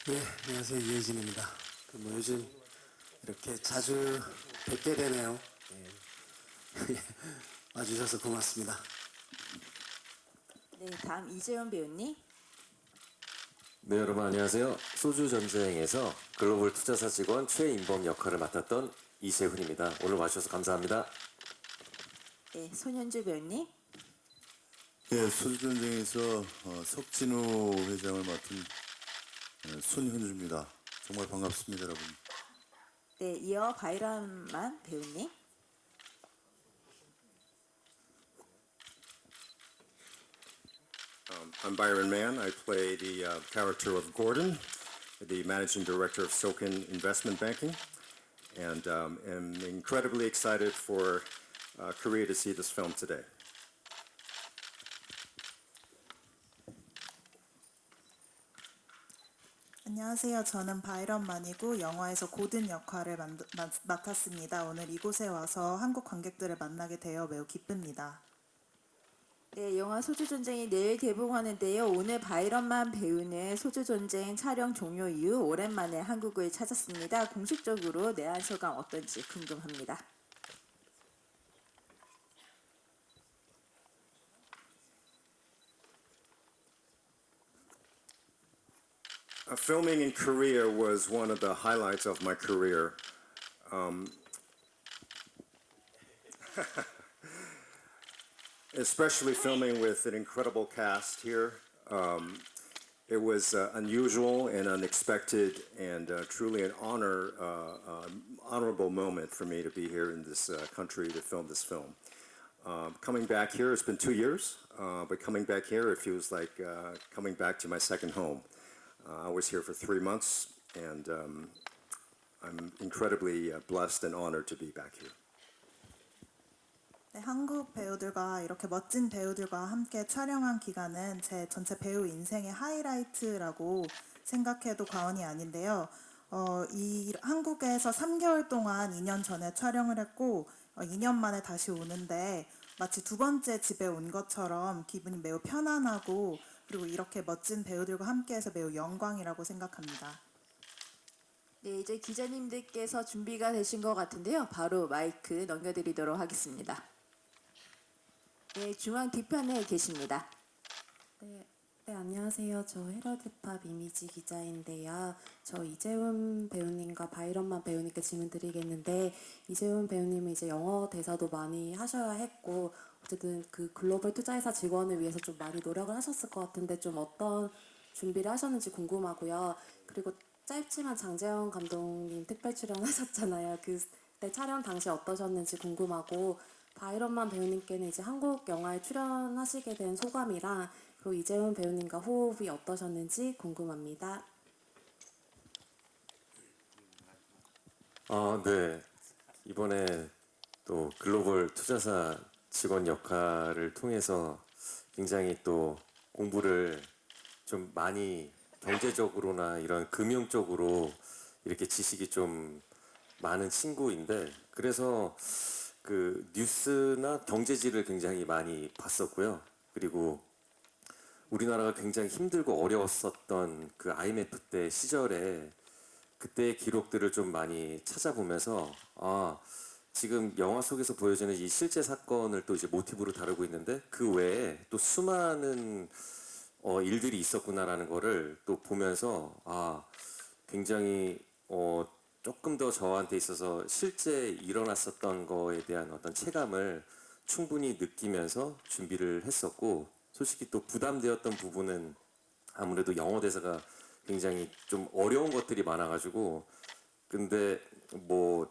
네, 안녕하세요. 이혜진입니다. 요즘 이렇게 자주 뵙게 되네요. 예. 와주셔서 고맙습니다. 네, 다음 이재현 배우님. 네, 여러분 안녕하세요. 소주 전쟁에서 글로벌 투자사 직원 최인범 역할을 맡았던 이재훈입니다. 오늘 와주셔서 감사합니다. 네, 손현주 배우님. 예, 소주전쟁에서 석진우 회장을 맡은 손현주입니다. 정말 반갑습니다, 여러분. 네, 이어 바이런만 배우님. I'm Byron Mann. I play the character of Gordon, the managing director of Sokin Investment Banking, and am incredibly excited for Korea to see this film today. 안녕하세요. 저는 바이런만이고 영화에서 고든 역할을 맡았습니다. 오늘 이곳에 와서 한국 관객들을 만나게 되어 매우 기쁩니다. 네, 영화 소주전쟁이 내일 개봉하는데요. 오늘 바이런만 배우는 소주전쟁 촬영 종료 이후 오랜만에 한국을 찾았습니다. 공식적으로 내한 소감 어떤지 궁금합니다. Filming in Korea was one of the highlights of my career. Especially filming with an incredible cast here. It was unusual and unexpected, and truly an honorable moment for me to be here in this country to film this film. Coming back here, it's been 2 years, but coming back here, it feels like coming back to my second home. I was here for 3 months, and I'm incredibly blessed and honored to be back here. 네, 한국 배우들과 이렇게 멋진 배우들과 함께 촬영한 기간은 제 전체 배우 인생의 하이라이트라고 생각해도 과언이 아닌데요. 이 한국에서 3개월 동안 2년 전에 촬영을 했고 2년 만에 다시 오는데 마치 두 번째 집에 온 것처럼 기분이 매우 편안하고 그리고 이렇게 멋진 배우들과 함께해서 매우 영광이라고 생각합니다. 네, 이제 기자님들께서 준비가 되신 것 같은데요. 바로 마이크 넘겨드리도록 하겠습니다. 네, 중앙 뒤편에 계십니다. 네, 안녕하세요. 저 헤럴드팝 이미지 기자인데요. 저 이재훈 배우님과 바이런만 배우님께 질문 드리겠는데, 이재훈 배우님은 이제 영어 대사도 많이 하셔야 했고, 어쨌든 그 글로벌 투자회사 직원을 위해서 좀 많이 노력을 하셨을 것 같은데, 좀 어떤 준비를 하셨는지 궁금하고요. 그리고 짧지만 장재영 감독님 특별 출연하셨잖아요. 그때 촬영 당시 어떠셨는지 궁금하고, 바이런만 배우님께는 이제 한국 영화에 출연하시게 된 소감이랑 그리고 이재훈 배우님과 호흡이 어떠셨는지 궁금합니다. 네. 이번에 또 글로벌 투자사 직원 역할을 통해서 굉장히 또 공부를 좀 많이 경제적으로나 이런 금융 쪽으로 이렇게 지식이 좀 많은 친구인데, 그래서 그 뉴스나 경제지를 굉장히 많이 봤었고요. 그리고 우리나라가 굉장히 힘들고 어려웠었던 그 IMF 때 시절에 그때의 기록들을 좀 많이 찾아보면서 지금 영화 속에서 보여지는 이 실제 사건을 또 이제 모티브로 다루고 있는데 그 외에 또 수많은 일들이 있었구나라는 거를 또 보면서 굉장히 조금 더 저한테 있어서 실제 일어났었던 거에 대한 어떤 체감을 충분히 느끼면서 준비를 했었고, 솔직히 또 부담되었던 부분은 아무래도 영어 대사가 굉장히 좀 어려운 것들이 많아가지고, 근데 뭐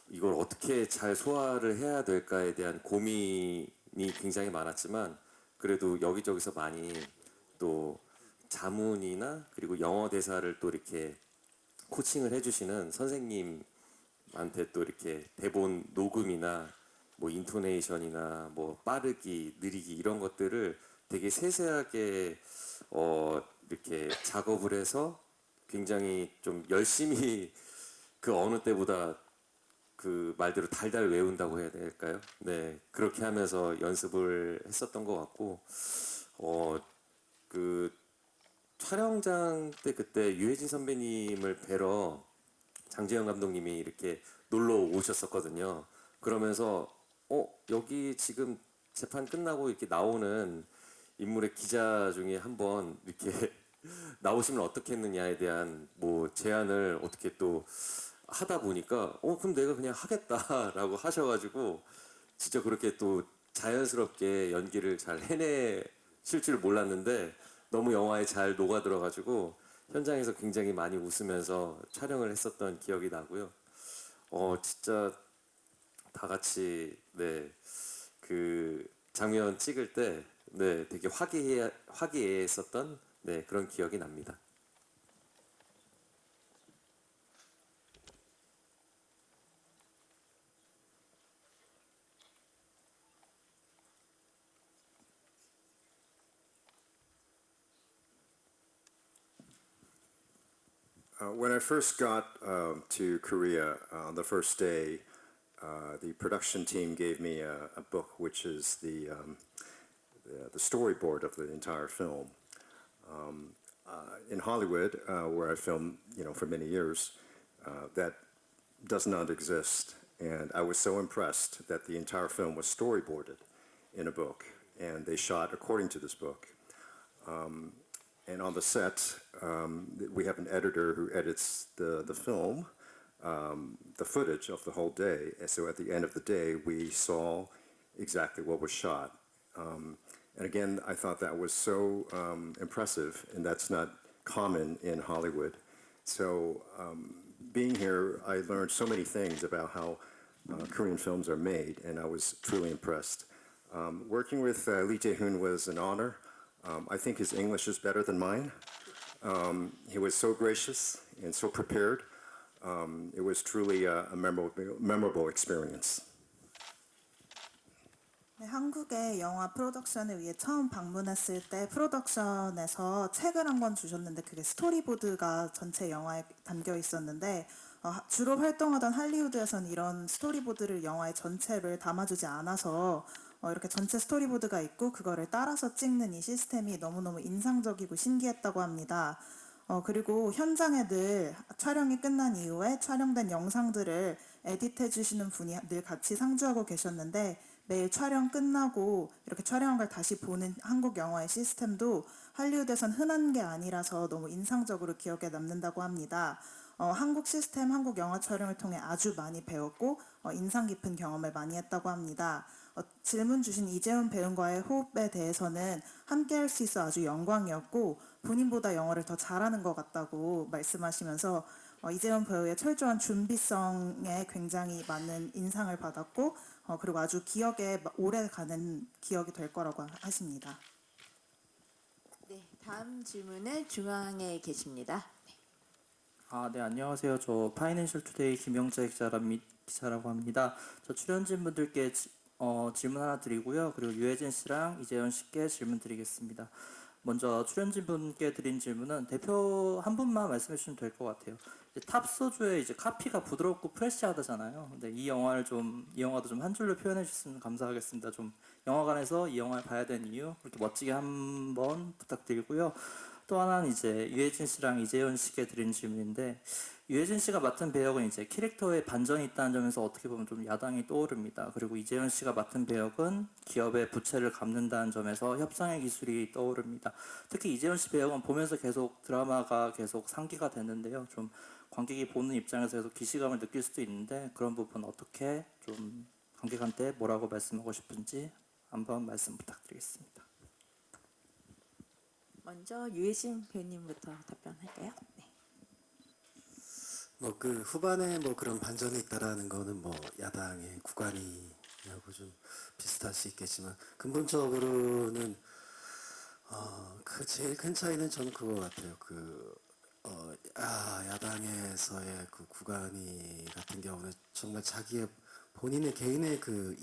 이걸 어떻게 잘 소화를 해야 될까에 대한 고민이 굉장히 많았지만, 그래도 여기저기서 많이 또 자문이나 그리고 영어 대사를 또 이렇게 코칭을 해주시는 선생님한테 또 이렇게 대본 녹음이나 뭐 인토네이션이나 뭐 빠르기, 느리기 이런 것들을 되게 세세하게 이렇게 작업을 해서 굉장히 좀 열심히 그 어느 때보다 그 말대로 달달 외운다고 해야 될까요? 네, 그렇게 하면서 연습을 했었던 것 같고, 그 촬영장 때 그때 유해진 선배님을 뵈러 장재영 감독님이 이렇게 놀러 오셨었거든요. 그러면서 여기 지금 재판 끝나고 이렇게 나오는 인물의 기자 중에 한번 이렇게 나오시면 어떻겠느냐에 대한 뭐 제안을 어떻게 또 하다 보니까 그럼 내가 그냥 하겠다라고 하셔가지고 진짜 그렇게 또 자연스럽게 연기를 잘 해내실 줄 몰랐는데 너무 영화에 잘 녹아들어가지고 현장에서 굉장히 많이 웃으면서 촬영을 했었던 기억이 나고요. 진짜 다 같이 그 장면 찍을 때 되게 화기애애했었던 그런 기억이 납니다. When I first got to Korea on the first day, the production team gave me a book, which is the storyboard of the entire film. In Hollywood, where I filmed, for many years, that does not exist, and I was so impressed that the entire film was storyboarded in a book, and they shot according to this book. And on the set, we have an editor who edits the film, the footage of the whole day. And so at the end of the day, we saw exactly what was shot. And again, I thought that was so impressive, and that's not common in Hollywood. So being here, I learned so many things about how Korean films are made, and I was truly impressed. Working with Lee Jae-hoon was an honor. I think his English is better than mine. He was so gracious and so prepared. It was truly a memorable experience. 네, 한국의 영화 프로덕션을 위해 처음 방문했을 때 프로덕션에서 책을 한 권 주셨는데 그게 스토리보드가 전체 영화에 담겨 있었는데 주로 활동하던 할리우드에서는 이런 스토리보드를 영화의 전체를 담아주지 않아서 이렇게 전체 스토리보드가 있고 그거를 따라서 찍는 이 시스템이 너무너무 인상적이고 신기했다고 합니다. 그리고 현장에 늘 촬영이 끝난 이후에 촬영된 영상들을 에디트해 주시는 분이 늘 같이 상주하고 계셨는데 매일 촬영 끝나고 이렇게 촬영한 걸 다시 보는 한국 영화의 시스템도 할리우드에선 흔한 게 아니라서 너무 인상적으로 기억에 남는다고 합니다. 한국 시스템, 한국 영화 촬영을 통해 아주 많이 배웠고 인상 깊은 경험을 많이 했다고 합니다. 질문 주신 이재훈 배우와의 호흡에 대해서는 함께 할 수 있어 아주 영광이었고 본인보다 영어를 더 잘하는 것 같다고 말씀하시면서 이재훈 배우의 철저한 준비성에 굉장히 많은 인상을 받았고 그리고 아주 기억에 오래 가는 기억이 될 거라고 하십니다. 네, 다음 질문은 중앙에 계십니다. 네, 안녕하세요. 저 파이낸셜 투데이 김영재 기자라고 합니다. 저 출연진 분들께 질문 하나 드리고요. 그리고 유해진 씨랑 이재현 씨께 질문 드리겠습니다. 먼저 출연진 분께 드린 질문은 대표 한 분만 말씀해 주시면 될 것 같아요. 탑소주의 카피가 부드럽고 프레시하다잖아요. 근데 이 영화도 좀 한 줄로 표현해 주셨으면 감사하겠습니다. 좀 영화관에서 이 영화를 봐야 되는 이유 그렇게 멋지게 한번 부탁드리고요. 또 하나는 유해진 씨랑 이재현 씨께 드린 질문인데 유해진 씨가 맡은 배역은 캐릭터에 반전이 있다는 점에서 어떻게 보면 좀 야당이 떠오릅니다. 그리고 이재현 씨가 맡은 배역은 기업의 부채를 갚는다는 점에서 협상의 기술이 떠오릅니다. 특히 이재현 씨 배역은 보면서 계속 드라마가 계속 상기가 됐는데요. 좀 관객이 보는 입장에서 계속 기시감을 느낄 수도 있는데 그런 부분 어떻게 좀 관객한테 뭐라고 말씀하고 싶은지 한번 말씀 부탁드리겠습니다. 먼저 유해진 배우님부터 답변할까요? 네. 그 후반에 그런 반전이 있다라는 거는 야당의 구관이하고 좀 비슷할 수 있겠지만 근본적으로는 그 제일 큰 차이는 저는 그거 같아요. 야당에서의 그 구관이 같은 경우는 정말 자기의 본인의 개인의 그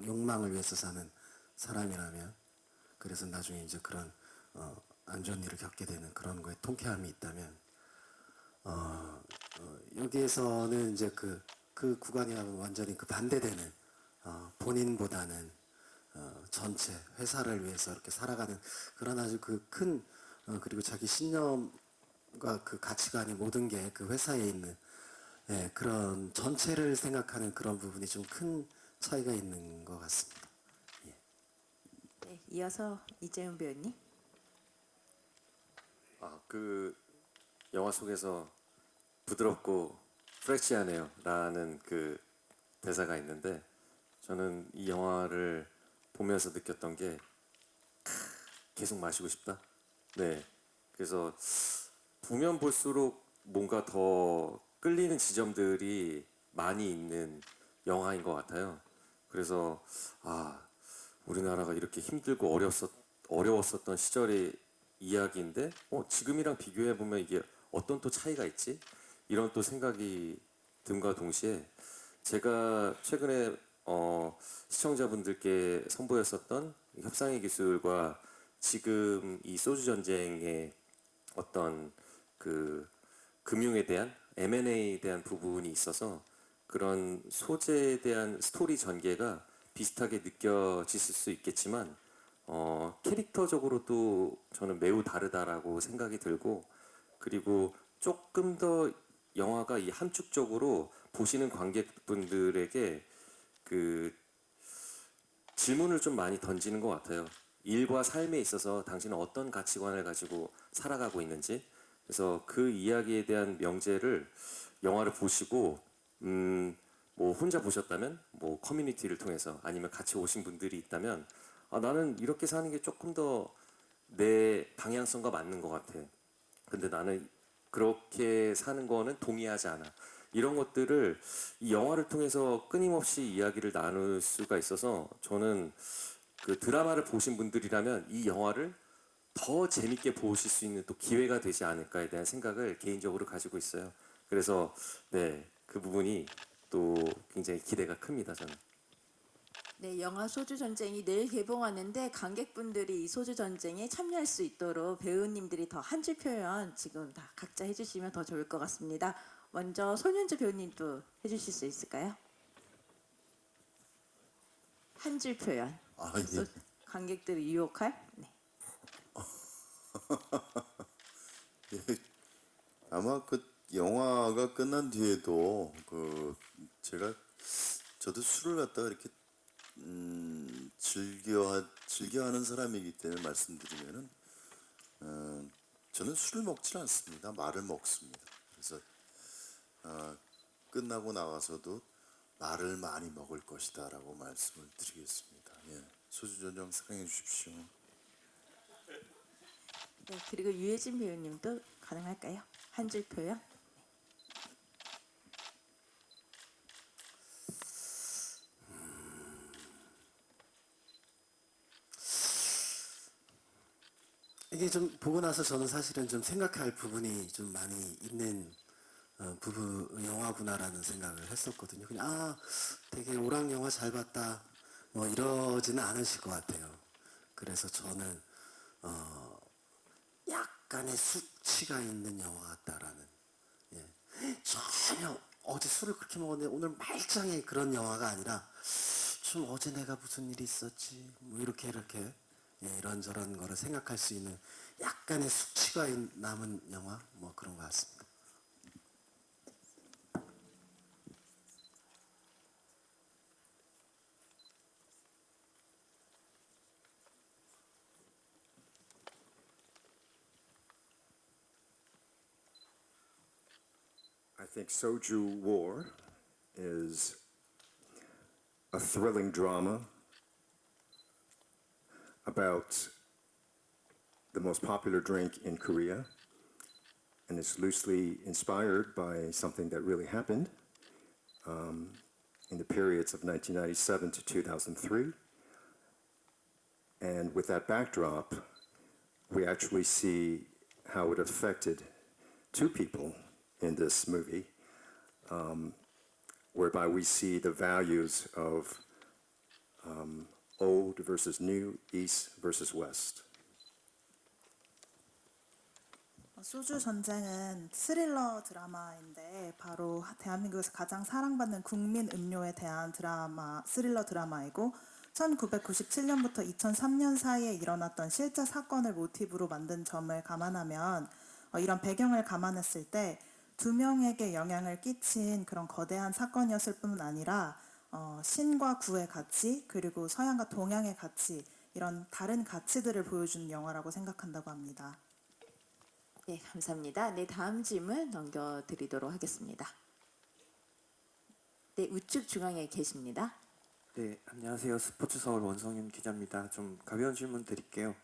욕망을 위해서 사는 사람이라면 그래서 나중에 그런 안 좋은 일을 겪게 되는 그런 거에 통쾌함이 있다면 여기에서는 그 구간이하고 완전히 반대되는 본인보다는 전체 회사를 위해서 이렇게 살아가는 그런 아주 큰 그리고 자기 신념과 그 가치관이 모든 게 그 회사에 있는 예, 그런 전체를 생각하는 그런 부분이 좀 큰 차이가 있는 것 같습니다. 네, 이어서 이재훈 배우님. 그 영화 속에서 부드럽고 프레시하네요라는 그 대사가 있는데 저는 이 영화를 보면서 느꼈던 게 계속 마시고 싶다. 네. 그래서 보면 볼수록 뭔가 더 끌리는 지점들이 많이 있는 영화인 것 같아요. 그래서 우리나라가 이렇게 힘들고 어려웠었던 시절의 이야기인데 지금이랑 비교해 보면 이게 어떤 또 차이가 있지? 이런 또 생각이 든과 동시에 제가 최근에 시청자분들께 선보였었던 협상의 기술과 지금 이 소주 전쟁의 어떤 그 금융에 대한 M&A에 대한 부분이 있어서 그런 소재에 대한 스토리 전개가 비슷하게 느껴질 수 있겠지만 캐릭터적으로도 저는 매우 다르다라고 생각이 들고 그리고 조금 더 영화가 이 함축적으로 보시는 관객분들에게 그 질문을 좀 많이 던지는 것 같아요. 일과 삶에 있어서 당신은 어떤 가치관을 가지고 살아가고 있는지 그래서 그 이야기에 대한 명제를 영화를 보시고 뭐 혼자 보셨다면 뭐 커뮤니티를 통해서 아니면 같이 오신 분들이 있다면 나는 이렇게 사는 게 조금 더 내 방향성과 맞는 것 같아. 근데 나는 그렇게 사는 거는 동의하지 않아. 이런 것들을 이 영화를 통해서 끊임없이 이야기를 나눌 수가 있어서 저는 그 드라마를 보신 분들이라면 이 영화를 더 재밌게 보실 수 있는 또 기회가 되지 않을까에 대한 생각을 개인적으로 가지고 있어요. 그래서 네, 그 부분이 또 굉장히 기대가 큽니다, 저는. 네, 영화 소주 전쟁이 내일 개봉하는데 관객분들이 이 소주 전쟁에 참여할 수 있도록 배우님들이 더 한 줄 표현 지금 다 각자 해주시면 더 좋을 것 같습니다. 먼저 손윤주 배우님도 해주실 수 있을까요? 한 줄 표현. 예. 관객들을 유혹할. 네. 예, 아마 그 영화가 끝난 뒤에도 저도 술을 갖다가 이렇게 즐겨하는 사람이기 때문에 말씀드리면은 저는 술을 먹지 않습니다. 말을 먹습니다. 그래서 끝나고 나와서도 말을 많이 먹을 것이다라고 말씀을 드리겠습니다. 예, 소주전쟁 사랑해 주십시오. 네, 그리고 유해진 배우님도 가능할까요? 한 줄 표현. 이게 좀 보고 나서 저는 사실은 좀 생각할 부분이 좀 많이 있는 영화구나라는 생각을 했었거든요. 그냥 되게 오락 영화 잘 봤다 뭐 이러지는 않으실 것 같아요. 그래서 저는 약간의 수치가 있는 영화 같다라는 예. 전혀 어제 술을 그렇게 먹었는데 오늘 말짱의 그런 영화가 아니라 좀 어제 내가 무슨 일이 있었지 뭐 이렇게 예, 이런저런 거를 생각할 수 있는 약간의 숙취가 남은 영화 뭐 그런 것 같습니다. I think Soju War is a thrilling drama about the most popular drink in Korea, and it's loosely inspired by something that really happened in the periods of 1997 to 2003. And with that backdrop, we actually see how it affected two people in this movie, whereby we see the values of old versus new, east versus west. 소주 전쟁은 스릴러 드라마인데 바로 대한민국에서 가장 사랑받는 국민 음료에 대한 스릴러 드라마이고 1997년부터 2003년 사이에 일어났던 실제 사건을 모티브로 만든 점을 감안하면 이런 배경을 감안했을 때 두 명에게 영향을 끼친 그런 거대한 사건이었을 뿐만 아니라 신과 구의 가치 그리고 서양과 동양의 가치 이런 다른 가치들을 보여주는 영화라고 생각한다고 합니다. 네, 감사합니다. 네, 다음 질문 넘겨드리도록 하겠습니다. 네, 우측 중앙에 계십니다. 네, 안녕하세요. 스포츠 서울 원성현 기자입니다. 좀 가벼운 질문 드릴게요.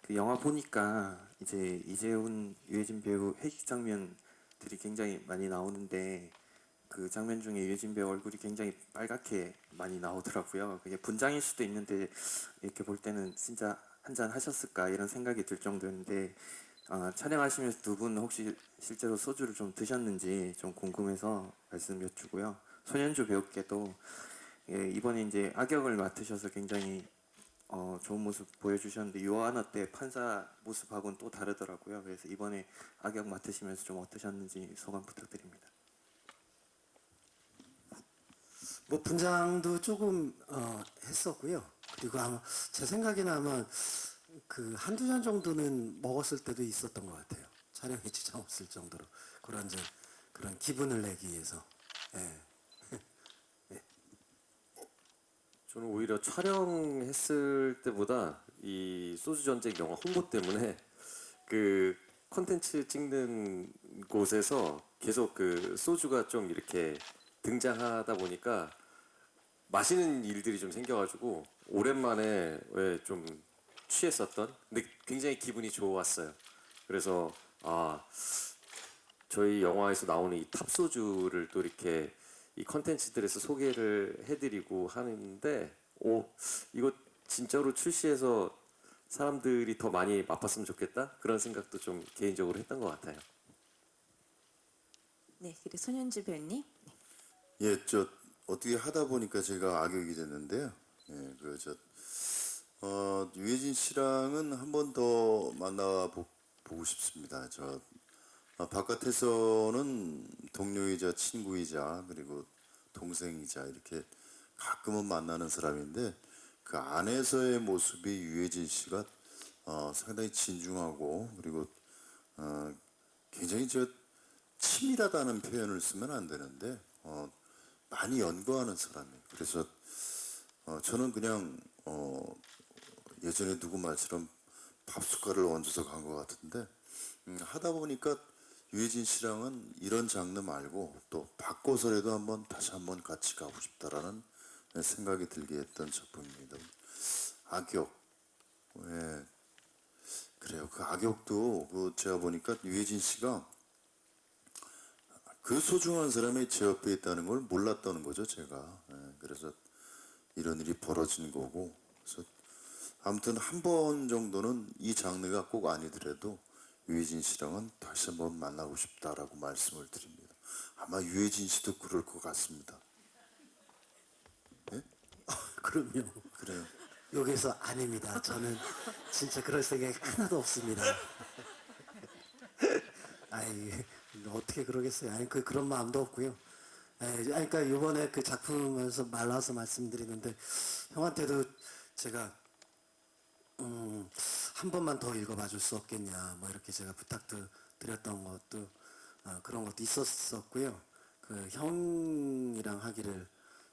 그 영화 보니까 이제 이재훈, 유해진 배우 회식 장면들이 굉장히 많이 나오는데 그 장면 중에 유해진 배우 얼굴이 굉장히 빨갛게 많이 나오더라고요. 그게 분장일 수도 있는데 이렇게 볼 때는 진짜 한잔 하셨을까 이런 생각이 들 정도였는데 촬영하시면서 두 분 혹시 실제로 소주를 좀 드셨는지 좀 궁금해서 말씀 여쭈고요. 손현주 배우께도 이번에 이제 악역을 맡으셔서 굉장히 좋은 모습 보여주셨는데 유아나 때 판사 모습하고는 또 다르더라고요. 그래서 이번에 악역 맡으시면서 좀 어떠셨는지 소감 부탁드립니다. 뭐 분장도 조금 했었고요. 그리고 아마 제 생각에는 아마 그 한두 잔 정도는 먹었을 때도 있었던 것 같아요. 촬영에 지장 없을 정도로 그런 기분을 내기 위해서. 예. 저는 오히려 촬영했을 때보다 이 소주 전쟁 영화 홍보 때문에 그 콘텐츠 찍는 곳에서 계속 그 소주가 좀 이렇게 등장하다 보니까 마시는 일들이 좀 생겨가지고 오랜만에 왜 좀 취했었던 근데 굉장히 기분이 좋았어요. 그래서 저희 영화에서 나오는 이 탑소주를 또 이렇게 이 컨텐츠들에서 소개를 해드리고 하는데 이거 진짜로 출시해서 사람들이 더 많이 맛봤으면 좋겠다 그런 생각도 좀 개인적으로 했던 것 같아요. 네, 그리고 손현주 배우님. 예, 저 어떻게 하다 보니까 제가 악역이 됐는데요. 예, 유해진 씨랑은 한 번 더 만나보고 싶습니다. 바깥에서는 동료이자 친구이자 그리고 동생이자 이렇게 가끔은 만나는 사람인데 그 안에서의 모습이 유해진 씨가 상당히 진중하고 그리고 굉장히 치밀하다는 표현을 쓰면 안 되는데 많이 연구하는 사람이에요. 그래서 저는 그냥 예전에 누구 말처럼 밥 숟갈을 얹어서 간 것 같은데 하다 보니까 유해진 씨랑은 이런 장르 말고 또 바꿔서라도 다시 한번 같이 가고 싶다라는 생각이 들게 했던 작품입니다. 악역, 예, 그래요. 그 악역도 제가 보니까 유해진 씨가 그 소중한 사람이 제 옆에 있다는 걸 몰랐다는 거죠, 제가. 예, 그래서 이런 일이 벌어진 거고. 그래서 아무튼 한 번 정도는 이 장르가 꼭 아니더라도 유해진 씨랑은 다시 한번 만나고 싶다라고 말씀을 드립니다. 아마 유해진 씨도 그럴 것 같습니다. 예? 그럼요. 그래요. 여기서 아닙니다. 저는 진짜 그럴 생각이 하나도 없습니다. 아이, 어떻게 그러겠어요. 아니, 그런 마음도 없고요. 그러니까 이번에 그 작품에서 말라서 말씀드리는데 형한테도 제가 한 번만 더 읽어봐 줄 수 없겠냐 뭐 이렇게 제가 부탁도 드렸던 것도 그런 것도 있었었고요. 그 형이랑 하기를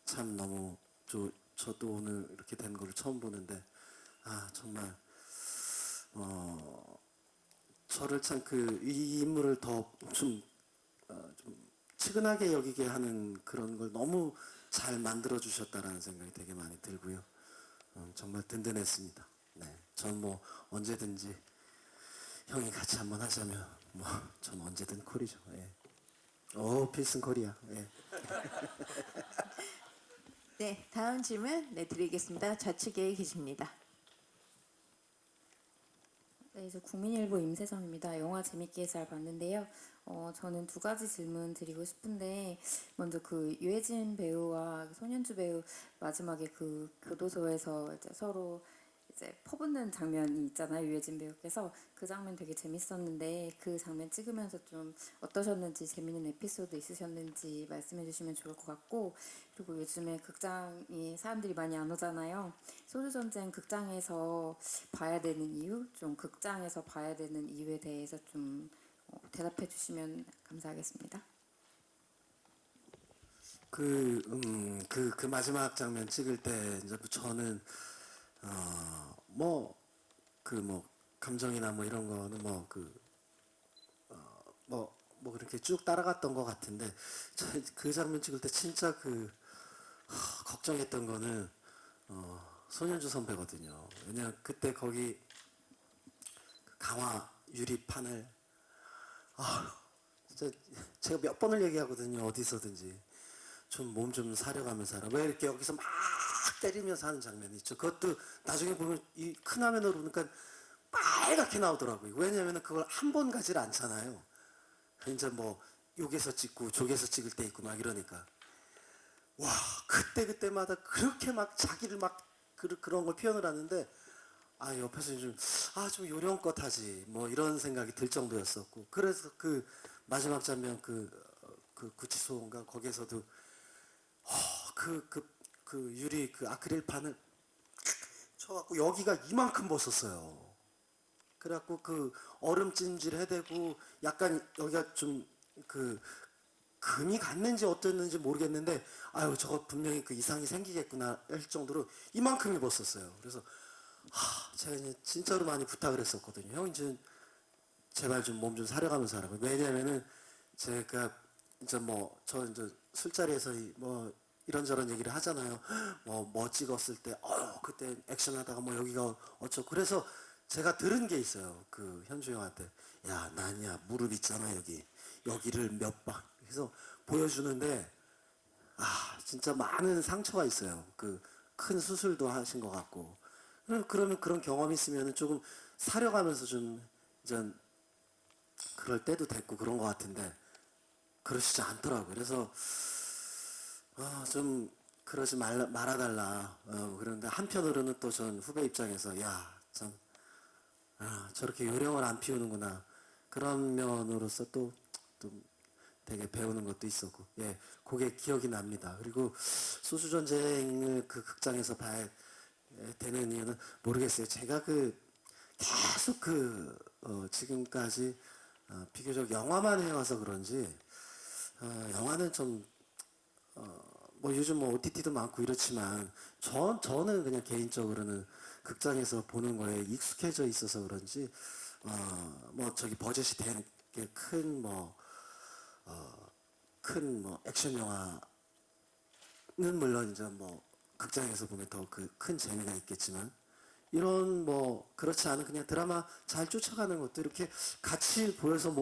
참 너무 저도 오늘 이렇게 된 걸 처음 보는데 정말 저를 참 이 인물을 더 좀 측은하게 여기게 하는 그런 걸 너무 잘 만들어 주셨다라는 생각이 되게 많이 들고요. 정말 든든했습니다. 네, 전 뭐 언제든지 형이 같이 한번 하자면 뭐 전 언제든 콜이죠. 예. 필승 콜이야. 예. 네, 다음 질문 드리겠습니다. 좌측에 계십니다. 네, 저 국민일보 임세정입니다. 영화 재밌게 잘 봤는데요. 저는 두 가지 질문 드리고 싶은데 먼저 그 유해진 배우와 손현주 배우 마지막에 그 교도소에서 이제 서로 이제 퍼붓는 장면이 있잖아요. 유해진 배우께서 그 장면 되게 재밌었는데 그 장면 찍으면서 좀 어떠셨는지 재밌는 에피소드 있으셨는지 말씀해 주시면 좋을 것 같고 그리고 요즘에 극장에 사람들이 많이 안 오잖아요. 소주전쟁 극장에서 봐야 되는 이유, 좀 극장에서 봐야 되는 이유에 대해서 좀 대답해 주시면 감사하겠습니다. 그 마지막 장면 찍을 때 이제 저는 뭐 감정이나 뭐 이런 거는 뭐 그렇게 쭉 따라갔던 것 같은데 그 장면 찍을 때 진짜 걱정했던 거는 손현주 선배거든요. 왜냐면 그때 거기 강화 유리판을 진짜 제가 몇 번을 얘기하거든요. 어디서든지 좀 몸 좀 사려가면서 하라. 왜 이렇게 여기서 막 때리면서 하는 장면이 있죠. 그것도 나중에 보면 이 큰 화면으로 보니까 빨갛게 나오더라고요. 왜냐면 그걸 한 번 가지를 않잖아요. 이제 뭐 여기서 찍고 저기서 찍을 때 있고 막 이러니까 와 그때마다 그렇게 막 자기를 막 그런 걸 표현을 하는데 옆에서 좀 요령껏 하지 뭐 이런 생각이 들 정도였었고 그래서 그 마지막 장면 그 구치소인가 거기에서도 그 유리 그 아크릴판을 쳐갖고 여기가 이만큼 벗었어요. 그래갖고 그 얼음 찜질 해대고 약간 여기가 좀 금이 갔는지 어땠는지 모르겠는데 저거 분명히 그 이상이 생기겠구나 할 정도로 이만큼 입었었어요. 그래서 제가 이제 진짜로 많이 부탁을 했었거든요. 형 이제 제발 좀 몸 좀 사려가면서 하라고. 왜냐면은 제가 이제 저 이제 술자리에서 뭐 이런저런 얘기를 하잖아요. 뭐 찍었을 때 그때 액션하다가 뭐 여기가 어쩌고 그래서 제가 들은 게 있어요. 그 현주 형한테 야 난야 무릎 있잖아 여기를 몇 방 그래서 보여주는데 진짜 많은 상처가 있어요. 그 큰 수술도 하신 것 같고 그러면 그런 경험이 있으면 조금 사려가면서 좀 이제 그럴 때도 됐고 그런 것 같은데 그러시지 않더라고요. 그래서 좀 그러지 말아달라. 그런데 한편으로는 또 전 후배 입장에서 참 저렇게 요령을 안 피우는구나. 그런 면으로서 또 되게 배우는 것도 있었고, 그게 기억이 납니다. 그리고 소수전쟁을 그 극장에서 봐야 되는 이유는 모르겠어요. 제가 계속 지금까지 비교적 영화만 해와서 그런지, 영화는 좀, 뭐 요즘 뭐 OTT도 많고 이렇지만, 저는 그냥 개인적으로는 극장에서 보는 거에 익숙해져 있어서 그런지, 뭐 저기 버젯이 되게 큰 액션 영화는 물론 이제 뭐 극장에서 보면 더 큰 재미가 있겠지만 이런 그렇지 않은 그냥 드라마 잘 쫓아가는 것도 이렇게 같이 보여서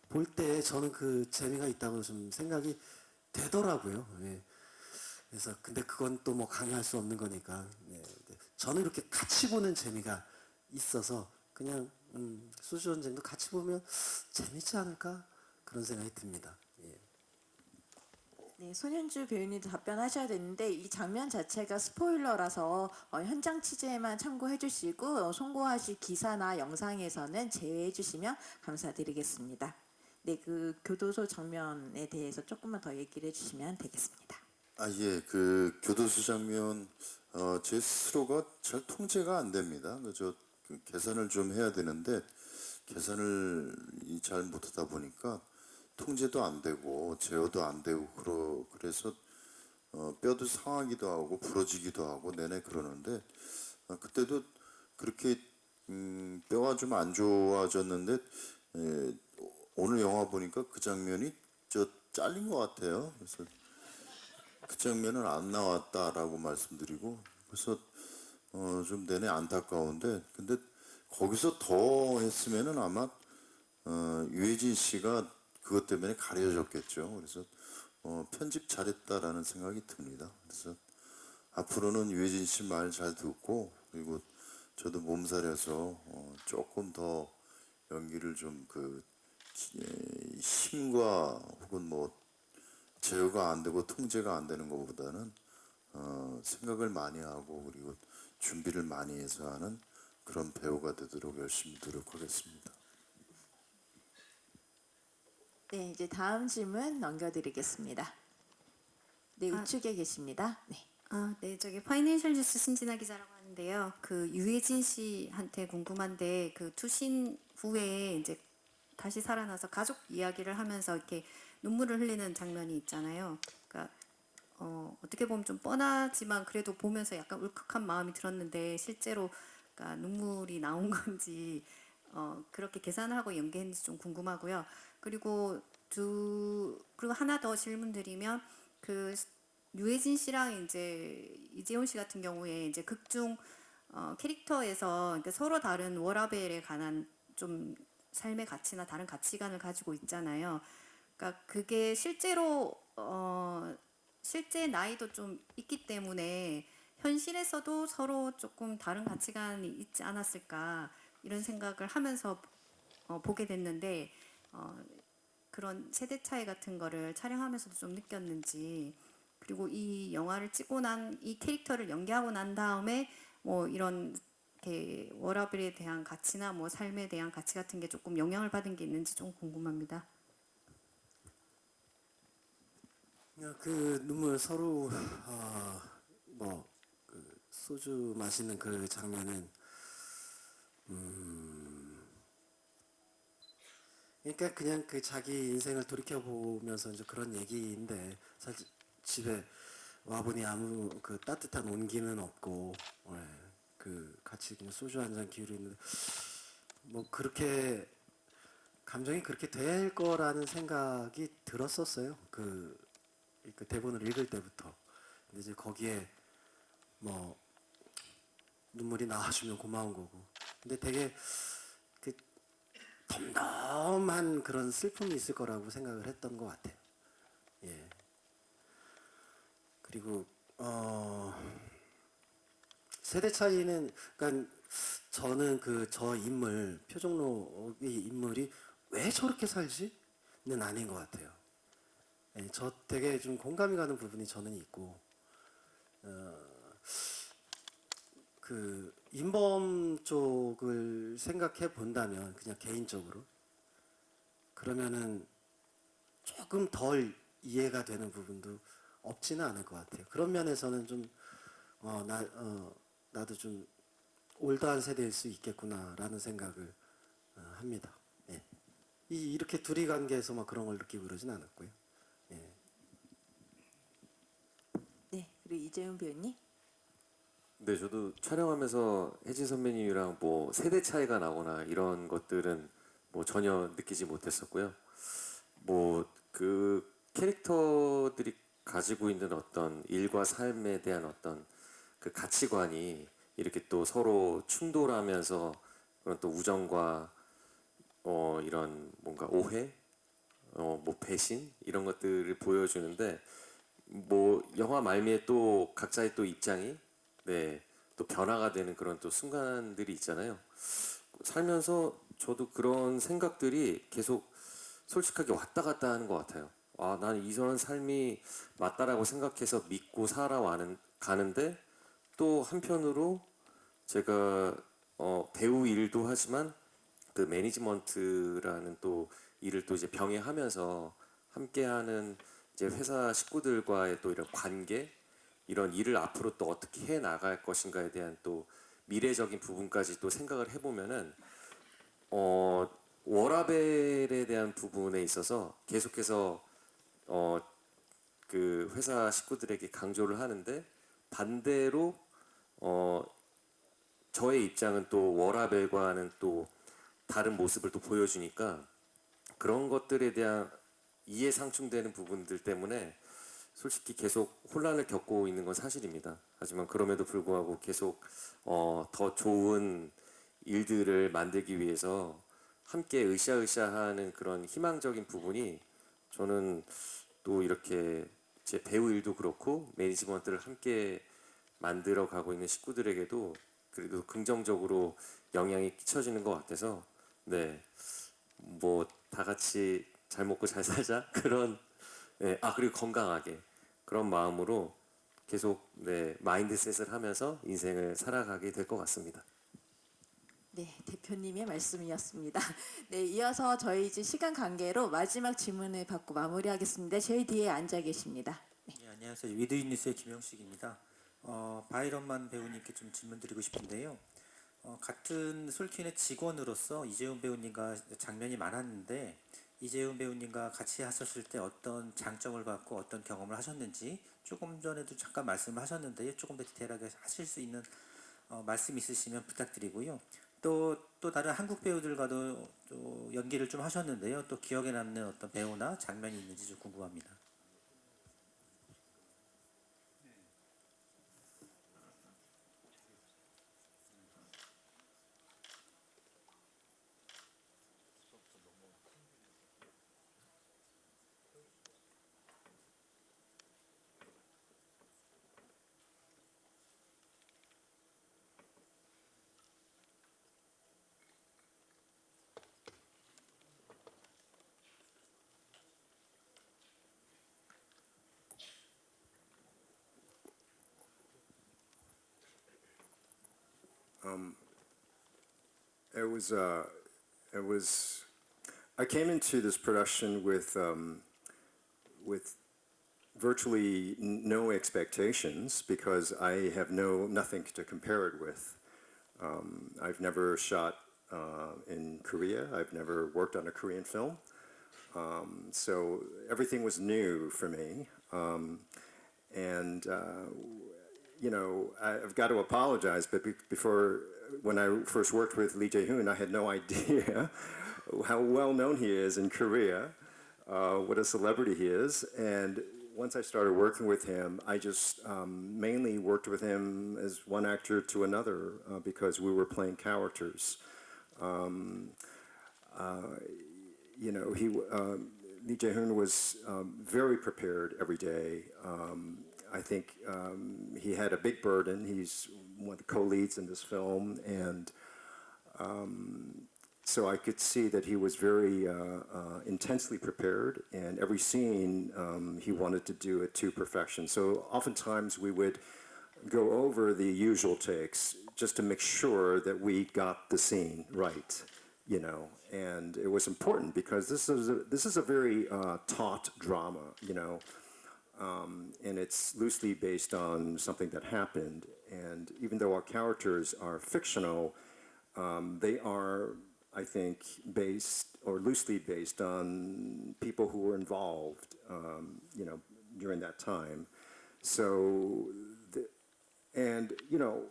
볼 때 저는 그 재미가 있다고 좀 생각이 되더라고요. 그래서 근데 그건 또 뭐 강요할 수 없는 거니까 저는 이렇게 같이 보는 재미가 있어서 그냥 소주전쟁도 같이 보면 재밌지 않을까 그런 생각이 듭니다. 네, 손현주 배우님도 답변하셔야 되는데 이 장면 자체가 스포일러라서 현장 취재에만 참고해 주시고 송고하실 기사나 영상에서는 제외해 주시면 감사드리겠습니다. 네, 그 교도소 장면에 대해서 조금만 더 얘기를 해주시면 되겠습니다. 그 교도소 장면 제 스스로가 잘 통제가 안 됩니다. 그 계산을 좀 해야 되는데 계산을 잘 못하다 보니까 통제도 안 되고 제어도 안 되고 그래서 뼈도 상하기도 하고 부러지기도 하고 내내 그러는데 그때도 그렇게 뼈가 좀 안 좋아졌는데 오늘 영화 보니까 그 장면이 잘린 것 같아요. 그래서 그 장면은 안 나왔다라고 말씀드리고 그래서 좀 내내 안타까운데 근데 거기서 더 했으면은 아마 유해진 씨가 그것 때문에 가려졌겠죠. 그래서 편집 잘했다라는 생각이 듭니다. 그래서 앞으로는 유해진 씨 말 잘 듣고 그리고 저도 몸살려서 조금 더 연기를 좀 힘과 혹은 뭐 제어가 안 되고 통제가 안 되는 것보다는 생각을 많이 하고 그리고 준비를 많이 해서 하는 그런 배우가 되도록 열심히 노력하겠습니다. 네, 이제 다음 질문 넘겨드리겠습니다. 네, 우측에 계십니다. 네. 네, 저기 파이낸셜 뉴스 신진아 기자라고 하는데요. 그 유해진 씨한테 궁금한데 그 투신 후에 이제 다시 살아나서 가족 이야기를 하면서 이렇게 눈물을 흘리는 장면이 있잖아요. 그러니까 어떻게 보면 좀 뻔하지만 그래도 보면서 약간 울컥한 마음이 들었는데 실제로 그러니까 눈물이 나온 건지 그렇게 계산을 하고 연기했는지 좀 궁금하고요. 그리고 하나 더 질문드리면 그 유해진 씨랑 이제 이재훈 씨 같은 경우에 이제 극중 캐릭터에서 그러니까 서로 다른 워라벨에 관한 좀 삶의 가치나 다른 가치관을 가지고 있잖아요. 그러니까 그게 실제로 실제 나이도 좀 있기 때문에 현실에서도 서로 조금 다른 가치관이 있지 않았을까 이런 생각을 하면서 보게 됐는데 그런 세대 차이 같은 거를 촬영하면서도 좀 느꼈는지 그리고 이 영화를 찍고 난 이 캐릭터를 연기하고 난 다음에 뭐 이런 이렇게 워라밸에 대한 가치나 뭐 삶에 대한 가치 같은 게 조금 영향을 받은 게 있는지 좀 궁금합니다. 그 눈물 서로 그 소주 마시는 그 장면은 그러니까 그냥 그 자기 인생을 돌이켜 보면서 이제 그런 얘기인데 사실 집에 와보니 아무 그 따뜻한 온기는 없고 그 같이 그냥 소주 한 잔 기울이는데 뭐 그렇게 감정이 그렇게 될 거라는 생각이 들었었어요. 그 대본을 읽을 때부터. 근데 이제 거기에 뭐 눈물이 나와주면 고마운 거고. 근데 되게 그 덤덤한 그런 슬픔이 있을 거라고 생각을 했던 것 같아요. 예. 그리고 세대 차이는 그러니까 저는 그 저 인물 표정록의 인물이 왜 저렇게 살지?는 아닌 것 같아요. 예, 저 되게 좀 공감이 가는 부분이 저는 있고 그 인범 쪽을 생각해 본다면 그냥 개인적으로 그러면은 조금 덜 이해가 되는 부분도 없지는 않을 것 같아요. 그런 면에서는 좀 나도 좀 올드한 세대일 수 있겠구나라는 생각을 합니다. 예. 이렇게 둘이 관계에서 막 그런 걸 느끼고 그러진 않았고요. 예. 네, 그리고 이재훈 배우님. 네, 저도 촬영하면서 혜진 선배님이랑 뭐 세대 차이가 나거나 이런 것들은 뭐 전혀 느끼지 못했었고요. 뭐 그 캐릭터들이 가지고 있는 어떤 일과 삶에 대한 어떤 그 가치관이 이렇게 또 서로 충돌하면서 그런 또 우정과 이런 뭔가 오해, 뭐 배신 이런 것들을 보여주는데 뭐 영화 말미에 또 각자의 또 입장이 또 변화가 되는 그런 또 순간들이 있잖아요. 살면서 저도 그런 생각들이 계속 솔직하게 왔다 갔다 하는 것 같아요. 아, 나는 이런 삶이 맞다라고 생각해서 믿고 가는데 또 한편으로 제가 배우 일도 하지만 그 매니지먼트라는 또 일을 또 이제 병행하면서 함께하는 이제 회사 식구들과의 또 이런 관계 이런 일을 앞으로 또 어떻게 해 나갈 것인가에 대한 또 미래적인 부분까지 또 생각을 해보면은 워라밸에 대한 부분에 있어서 계속해서 그 회사 식구들에게 강조를 하는데 반대로 저의 입장은 또 워라밸과는 또 다른 모습을 또 보여주니까 그런 것들에 대한 이해 상충되는 부분들 때문에 솔직히 계속 혼란을 겪고 있는 건 사실입니다. 하지만 그럼에도 불구하고 계속 더 좋은 일들을 만들기 위해서 함께 으쌰으쌰하는 그런 희망적인 부분이 저는 또 이렇게 제 배우 일도 그렇고 매니지먼트를 함께 만들어 가고 있는 식구들에게도 그래도 긍정적으로 영향이 끼쳐지는 것 같아서 뭐 다 같이 잘 먹고 잘 살자 그런 그리고 건강하게 그런 마음으로 계속 네, 마인드셋을 하면서 인생을 살아가게 될 것 같습니다. 네, 대표님의 말씀이었습니다. 네, 이어서 저희 이제 시간 관계로 마지막 질문을 받고 마무리하겠습니다. 제일 뒤에 앉아 계십니다. 네, 안녕하세요. 위드뉴스의 김영식입니다. 바이런만 배우님께 좀 질문 드리고 싶은데요. 같은 솔킨의 직원으로서 이재훈 배우님과 장면이 많았는데 이재훈 배우님과 같이 하셨을 때 어떤 장점을 받고 어떤 경험을 하셨는지 조금 전에도 잠깐 말씀하셨는데요. 조금 더 디테일하게 하실 수 있는 말씀 있으시면 부탁드리고요. 또 다른 한국 배우들과도 또 연기를 좀 하셨는데요. 또 기억에 남는 어떤 배우나 장면이 있는지 좀 궁금합니다. I came into this production with virtually no expectations because I have nothing to compare it with. I've never shot in Korea. I've never worked on a Korean film. So everything was new for me. You know, I've got to apologize, but when I first worked with Lee Jae-hoon, I had no idea how well known he is in Korea, what a celebrity he is. And once I started working with him, I just mainly worked with him as one actor to another because we were playing characters. You know, Lee Jae-hoon was very prepared every day. I think he had a big burden. He's one of the co-leads in this film, and so I could see that he was very intensely prepared, and every scene he wanted to do it to perfection. So oftentimes we would go over the usual takes just to make sure that we got the scene right, you know. And it was important because this is a very taut drama, you know. And it's loosely based on something that happened. And even though our characters are fictional, they are, I think, based or loosely based on people who were involved, you know, during that time. So, you know,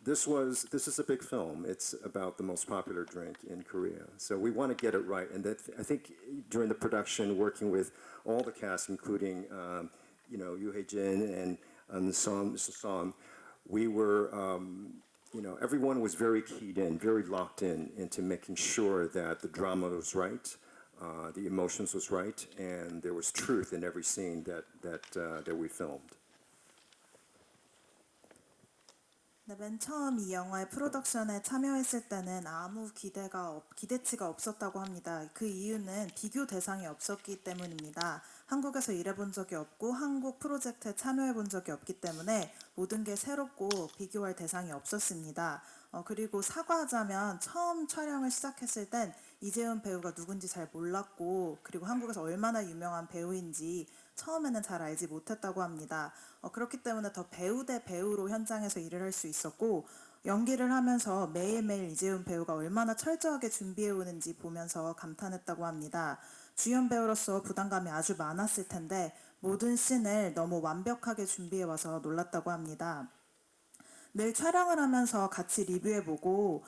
this is a big film. It's about the most popular drink in Korea. So we want to get it right. And I think during the production, working with all the cast, including you know, Yoo Hae-jin and Son, we were, you know, everyone was very keyed in, very locked in into making sure that the drama was right, the emotions was right, and there was truth in every scene that we filmed. 네, 맨 처음 이 영화의 프로덕션에 참여했을 때는 아무 기대치가 없었다고 합니다. 그 이유는 비교 대상이 없었기 때문입니다. 한국에서 일해본 적이 없고 한국 프로젝트에 참여해본 적이 없기 때문에 모든 게 새롭고 비교할 대상이 없었습니다. 그리고 사과하자면 처음 촬영을 시작했을 땐 이재훈 배우가 누군지 잘 몰랐고 그리고 한국에서 얼마나 유명한 배우인지 처음에는 잘 알지 못했다고 합니다. 그렇기 때문에 더 배우 대 배우로 현장에서 일을 할 수 있었고 연기를 하면서 매일매일 이재훈 배우가 얼마나 철저하게 준비해 오는지 보면서 감탄했다고 합니다. 주연 배우로서 부담감이 아주 많았을 텐데 모든 씬을 너무 완벽하게 준비해 와서 놀랐다고 합니다. 늘 촬영을 하면서 같이 리뷰해보고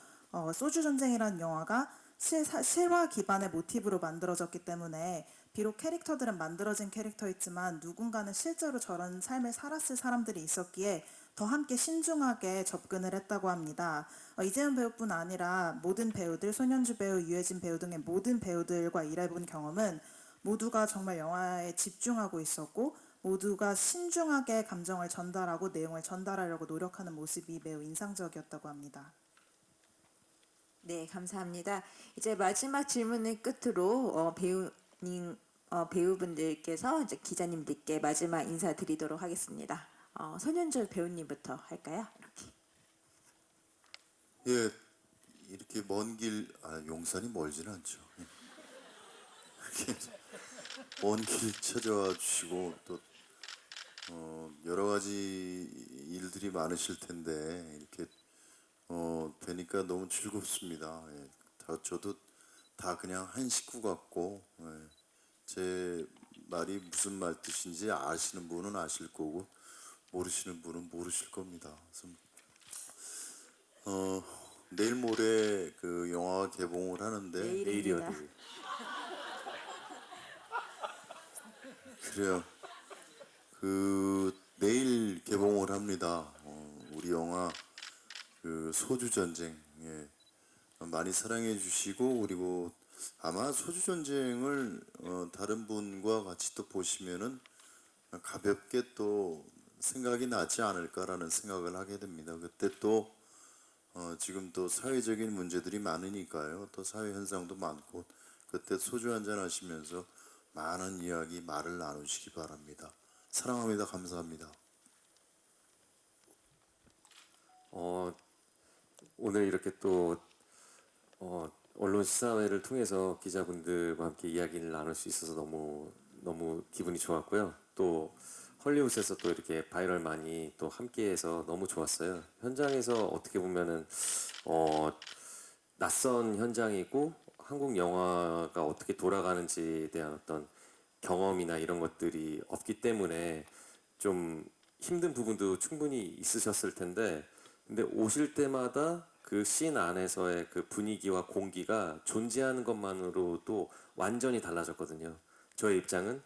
소주 전쟁이라는 영화가 실화 기반의 모티브로 만들어졌기 때문에 비록 캐릭터들은 만들어진 캐릭터였지만 누군가는 실제로 저런 삶을 살았을 사람들이 있었기에 더 함께 신중하게 접근을 했다고 합니다. 이재훈 배우뿐 아니라 모든 배우들, 손현주 배우, 유해진 배우 등의 모든 배우들과 일해본 경험은 모두가 정말 영화에 집중하고 있었고 모두가 신중하게 감정을 전달하고 내용을 전달하려고 노력하는 모습이 매우 인상적이었다고 합니다. 네, 감사합니다. 이제 마지막 질문을 끝으로 배우분들께서 이제 기자님들께 마지막 인사드리도록 하겠습니다. 손현주 배우님부터 할까요? 이렇게. 예, 이렇게 먼 길, 용산이 멀지는 않죠. 이렇게 먼 길 찾아와 주시고 또 여러 가지 일들이 많으실 텐데 이렇게 뵈니까 너무 즐겁습니다. 예, 저도 다 그냥 한 식구 같고 예, 제 말이 무슨 말 뜻인지 아시는 분은 아실 거고 모르시는 분은 모르실 겁니다. 그래서 내일 모레 그 영화 개봉을 하는데 내일입니다. 내일이요. 그래요. 그 내일 개봉을 합니다. 우리 영화 그 소주 전쟁 예. 많이 사랑해 주시고 그리고 아마 소주 전쟁을 다른 분과 같이 또 보시면은 가볍게 또 생각이 나지 않을까라는 생각을 하게 됩니다. 그때 또 지금 또 사회적인 문제들이 많으니까요. 또 사회 현상도 많고 그때 소주 한잔 하시면서 많은 이야기 말을 나누시기 바랍니다. 사랑합니다. 감사합니다. 오늘 이렇게 또 언론 시사회를 통해서 기자분들과 함께 이야기를 나눌 수 있어서 너무 기분이 좋았고요. 또 헐리우드에서 또 이렇게 바이럴만이 또 함께해서 너무 좋았어요. 현장에서 어떻게 보면은 낯선 현장이고 한국 영화가 어떻게 돌아가는지에 대한 어떤 경험이나 이런 것들이 없기 때문에 좀 힘든 부분도 충분히 있으셨을 텐데 근데 오실 때마다 그 씬 안에서의 그 분위기와 공기가 존재하는 것만으로도 완전히 달라졌거든요. 저의 입장은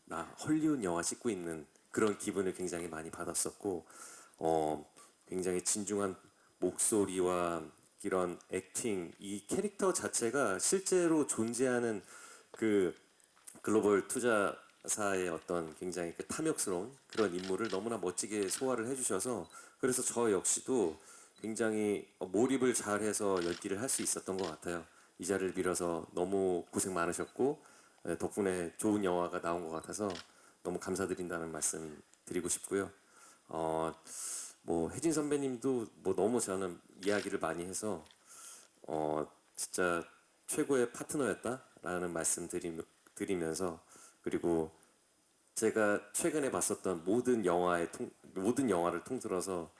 나 헐리우드 영화 찍고 있는 그런 기분을 굉장히 많이 받았었고 굉장히 진중한 목소리와 이런 액팅, 이 캐릭터 자체가 실제로 존재하는 그 글로벌 투자사의 어떤 굉장히 그 탐욕스러운 그런 인물을 너무나 멋지게 소화를 해주셔서 그래서 저 역시도 굉장히 몰입을 잘해서 연기를 할 수 있었던 것 같아요. 이 자리를 빌어서 너무 고생 많으셨고 덕분에 좋은 영화가 나온 것 같아서 너무 감사드린다는 말씀 드리고 싶고요. 뭐 혜진 선배님도 뭐 너무 저는 이야기를 많이 해서 진짜 최고의 파트너였다라는 말씀 드리면서 그리고 제가 최근에 봤었던 모든 영화를 통틀어서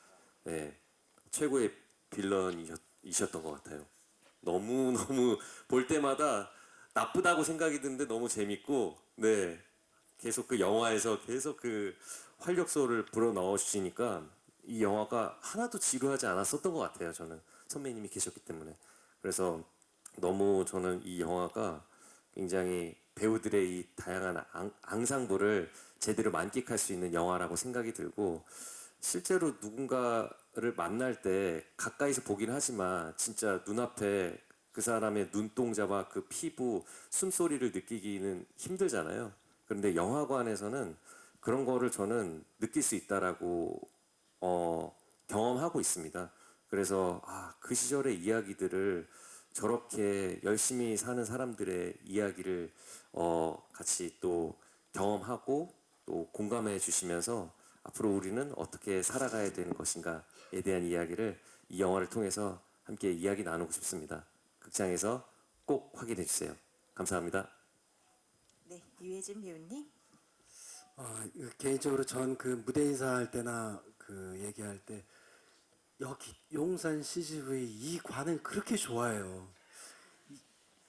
최고의 빌런이셨던 것 같아요. 너무 볼 때마다 나쁘다고 생각이 드는데 너무 재밌고 계속 그 영화에서 계속 그 활력소를 불어 넣어주시니까 이 영화가 하나도 지루하지 않았었던 것 같아요. 저는 선배님이 계셨기 때문에 그래서 너무 저는 이 영화가 굉장히 배우들의 이 다양한 앙상블을 제대로 만끽할 수 있는 영화라고 생각이 들고 실제로 누군가를 만날 때 가까이서 보긴 하지만 진짜 눈앞에 그 사람의 눈동자와 그 피부, 숨소리를 느끼기는 힘들잖아요. 그런데 영화관에서는 그런 거를 저는 느낄 수 있다라고 경험하고 있습니다. 그래서 그 시절의 이야기들을 저렇게 열심히 사는 사람들의 이야기를 같이 또 경험하고 또 공감해 주시면서 앞으로 우리는 어떻게 살아가야 되는 것인가에 대한 이야기를 이 영화를 통해서 함께 이야기 나누고 싶습니다. 극장에서 꼭 확인해 주세요. 감사합니다. 네, 유해진 배우님. 개인적으로 전 그 무대 인사할 때나 그 얘기할 때 여기 용산 CGV 이 관을 그렇게 좋아해요.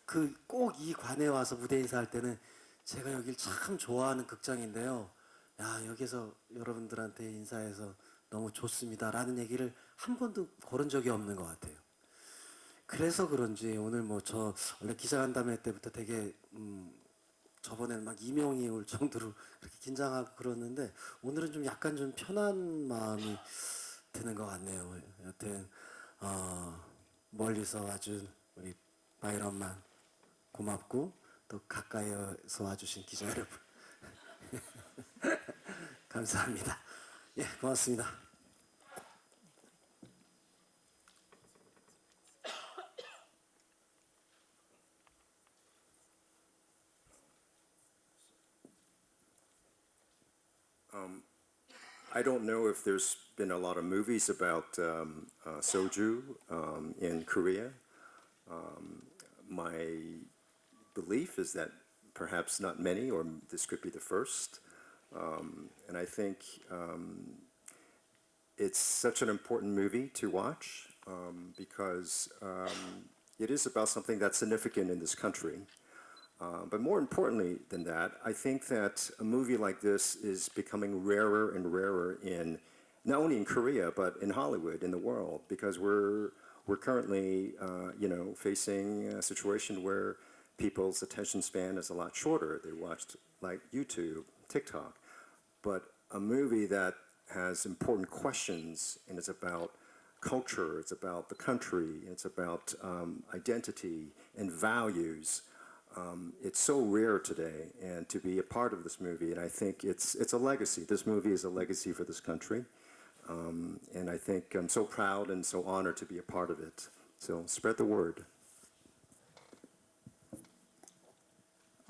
그 꼭 이 관에 와서 무대 인사할 때는 제가 여길 참 좋아하는 극장인데요. 여기서 여러분들한테 인사해서 너무 좋습니다라는 얘기를 한 번도 걸은 적이 없는 것 같아요. 그래서 그런지 오늘 뭐 저 원래 기자간담회 때부터 되게 저번에는 막 이명이 올 정도로 그렇게 긴장하고 그러는데 오늘은 좀 약간 좀 편한 마음이 드는 것 같네요. 여튼 멀리서 와준 우리 바이런만 고맙고 또 가까이서 와주신 기자 여러분 감사합니다. 예, 고맙습니다. I don't know if there's been a lot of movies about soju in Korea. My belief is that perhaps not many, or this could be the first. And I think it's such an important movie to watch because it is about something that's significant in this country. But more importantly than that, I think that a movie like this is becoming rarer and rarer in not only in Korea but in Hollywood, in the world, because we're currently facing a situation where people's attention span is a lot shorter. They watched like YouTube, TikTok, but a movie that has important questions and it's about culture, it's about the country, it's about identity and values. It's so rare today, and to be a part of this movie, and I think it's a legacy. This movie is a legacy for this country, and I think I'm so proud and so honored to be a part of it. So spread the word.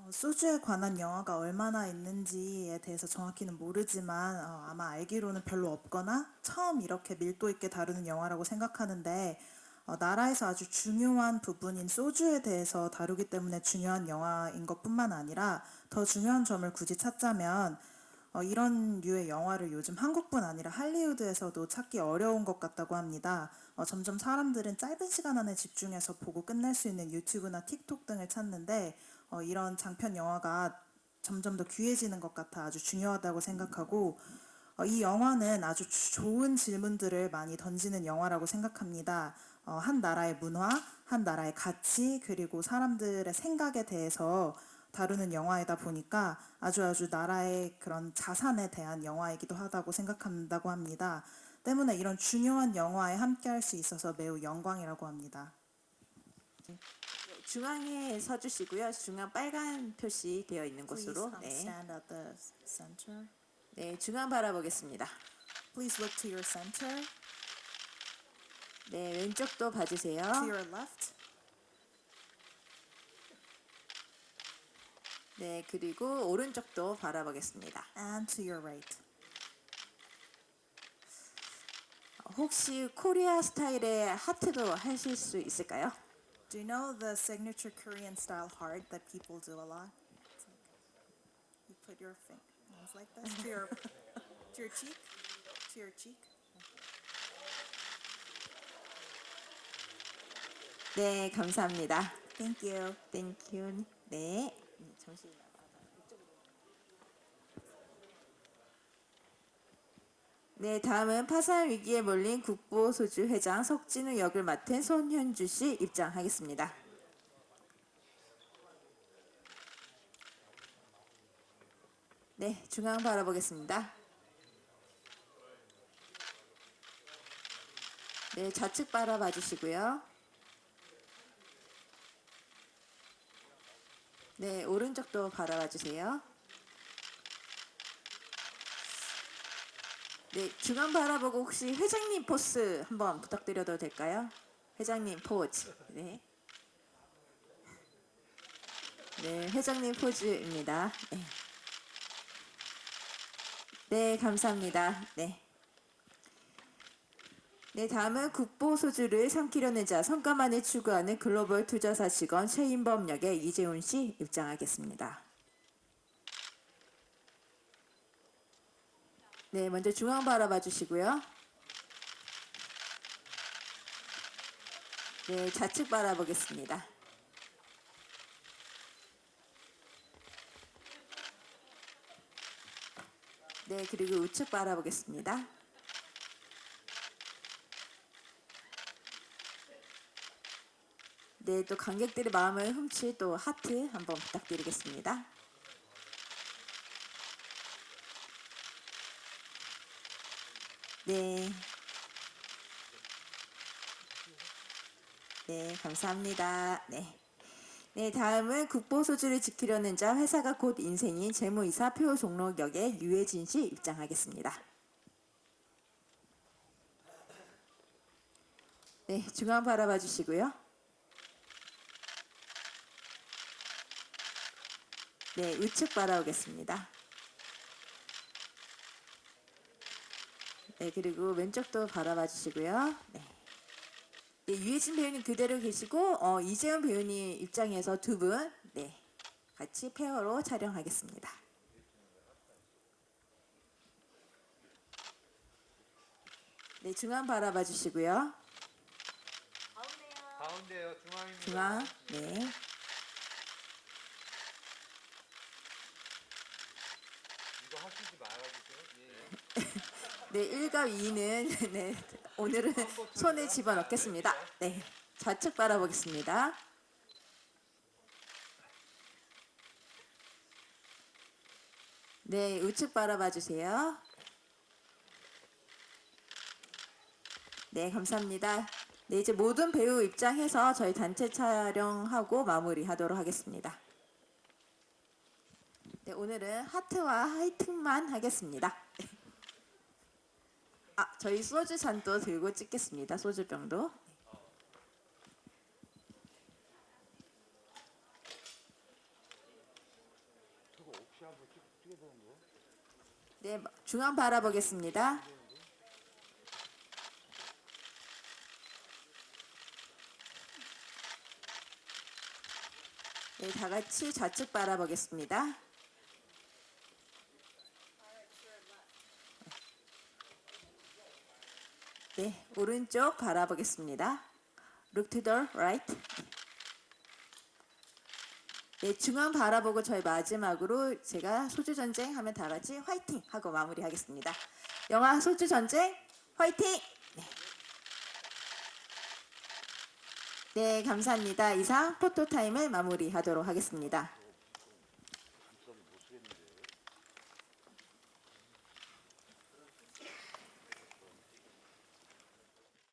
소주에 관한 영화가 얼마나 있는지에 대해서 정확히는 모르지만 아마 알기로는 별로 없거나 처음 이렇게 밀도 있게 다루는 영화라고 생각하는데 나라에서 아주 중요한 부분인 소주에 대해서 다루기 때문에 중요한 영화인 것뿐만 아니라 더 중요한 점을 굳이 찾자면 이런 류의 영화를 요즘 한국뿐 아니라 할리우드에서도 찾기 어려운 것 같다고 합니다. 점점 사람들은 짧은 시간 안에 집중해서 보고 끝낼 수 있는 유튜브나 틱톡 등을 찾는데 이런 장편 영화가 점점 더 귀해지는 것 같아 아주 중요하다고 생각하고 이 영화는 아주 좋은 질문들을 많이 던지는 영화라고 생각합니다. 한 나라의 문화, 한 나라의 가치, 그리고 사람들의 생각에 대해서 다루는 영화이다 보니까 아주 나라의 그런 자산에 대한 영화이기도 하다고 생각한다고 합니다. 때문에 이런 중요한 영화에 함께할 수 있어서 매우 영광이라고 합니다. 중앙에 서주시고요. 중앙 빨간 표시 되어 있는 곳으로. Stand at the center. 네, 중앙 바라보겠습니다. Please look to your center. 네, 왼쪽도 봐주세요. To your left. 네, 그리고 오른쪽도 바라보겠습니다. And to your right. 혹시 코리아 스타일의 하트도 하실 수 있을까요? Do you know the signature Korean style heart that people do a lot? It's like you put your fingers like this to your cheek, to your cheek. 네, 감사합니다. Thank you. Thank you. 네, 정신. 네, 다음은 파산 위기에 몰린 국보소주 회장 석진우 역을 맡은 손현주 씨 입장하겠습니다. 네, 중앙 바라보겠습니다. 네, 좌측 바라봐 주시고요. 네, 오른쪽도 바라봐 주세요. 네, 중앙 바라보고 혹시 회장님 포스 한번 부탁드려도 될까요? 회장님 포즈. 네. 네, 회장님 포즈입니다. 네. 네, 감사합니다. 네. 네, 다음은 국보소주를 삼키려는 자 성과만을 추구하는 글로벌 투자사 직원 최인범 역의 이재훈 씨 입장하겠습니다. 네, 먼저 중앙 바라봐 주시고요. 네, 좌측 바라보겠습니다. 네, 그리고 우측 바라보겠습니다. 네, 또 관객들의 마음을 훔칠 또 하트 한번 부탁드리겠습니다. 네. 네, 감사합니다. 네. 네, 다음은 국보소주를 지키려는 자 회사가 곧 인생인 재무이사 표종록 역의 유해진 씨 입장하겠습니다. 네, 중앙 바라봐 주시고요. 네, 우측 바라보겠습니다. 네, 그리고 왼쪽도 바라봐 주시고요. 네. 네, 유해진 배우님 그대로 계시고 이재훈 배우님 입장에서 두 분 네, 같이 페어로 촬영하겠습니다. 네, 중앙 바라봐 주시고요. 가운데요, 중앙입니다. 중앙. 네. 이거 하시지 말아주세요. 예. 네, 1과 2는 네, 오늘은 손에 집어넣겠습니다. 네, 좌측 바라보겠습니다. 네, 우측 바라봐 주세요. 네, 감사합니다. 네, 이제 모든 배우 입장해서 저희 단체 촬영하고 마무리하도록 하겠습니다. 네, 오늘은 하트와 하이팅만 하겠습니다. 저희 소주 잔도 들고 찍겠습니다. 소주병도. 네, 중앙 바라보겠습니다. 네, 다 같이 좌측 바라보겠습니다. 네, 오른쪽 바라보겠습니다. Look to the right. 네, 중앙 바라보고 저희 마지막으로 제가 소주전쟁 하면 다 같이 화이팅 하고 마무리하겠습니다. 영화 소주전쟁 화이팅! 네, 감사합니다. 이상 포토타임을 마무리하도록 하겠습니다.